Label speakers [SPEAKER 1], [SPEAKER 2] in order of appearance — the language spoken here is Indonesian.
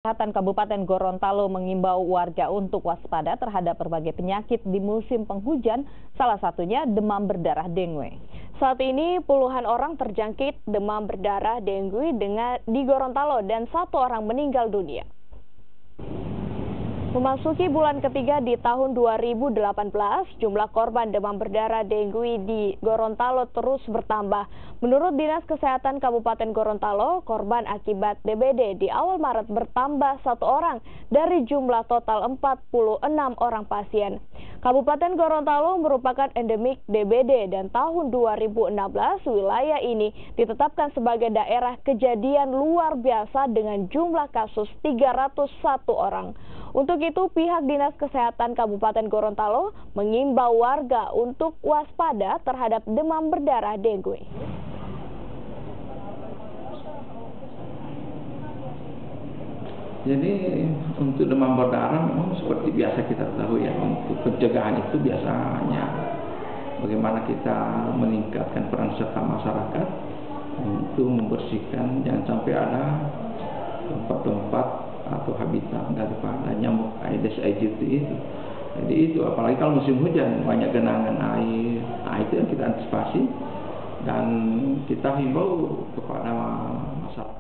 [SPEAKER 1] Kesehatan Kabupaten Gorontalo mengimbau warga untuk waspada terhadap berbagai penyakit di musim penghujan, salah satunya demam berdarah dengue. Saat ini puluhan orang terjangkit demam berdarah dengue di Gorontalo dan satu orang meninggal dunia. Memasuki bulan ketiga di tahun 2018, jumlah korban demam berdarah dengue di Gorontalo terus bertambah. Menurut Dinas Kesehatan Kabupaten Gorontalo, korban akibat DBD di awal Maret bertambah satu orang dari jumlah total 46 orang pasien. Kabupaten Gorontalo merupakan endemik DBD dan tahun 2016 wilayah ini ditetapkan sebagai daerah kejadian luar biasa dengan jumlah kasus 301 orang. Untuk itu, pihak Dinas Kesehatan Kabupaten Gorontalo mengimbau warga untuk waspada terhadap demam berdarah dengue.
[SPEAKER 2] Jadi untuk demam berdarah memang seperti biasa kita tahu ya, untuk pencegahan itu biasanya bagaimana kita meningkatkan peran serta masyarakat untuk membersihkan, jangan sampai ada tempat-tempat atau habitat daripada nyamuk Aedes aegypti itu. Jadi itu apalagi kalau musim hujan banyak genangan air, itu yang kita antisipasi dan kita himbau kepada masyarakat.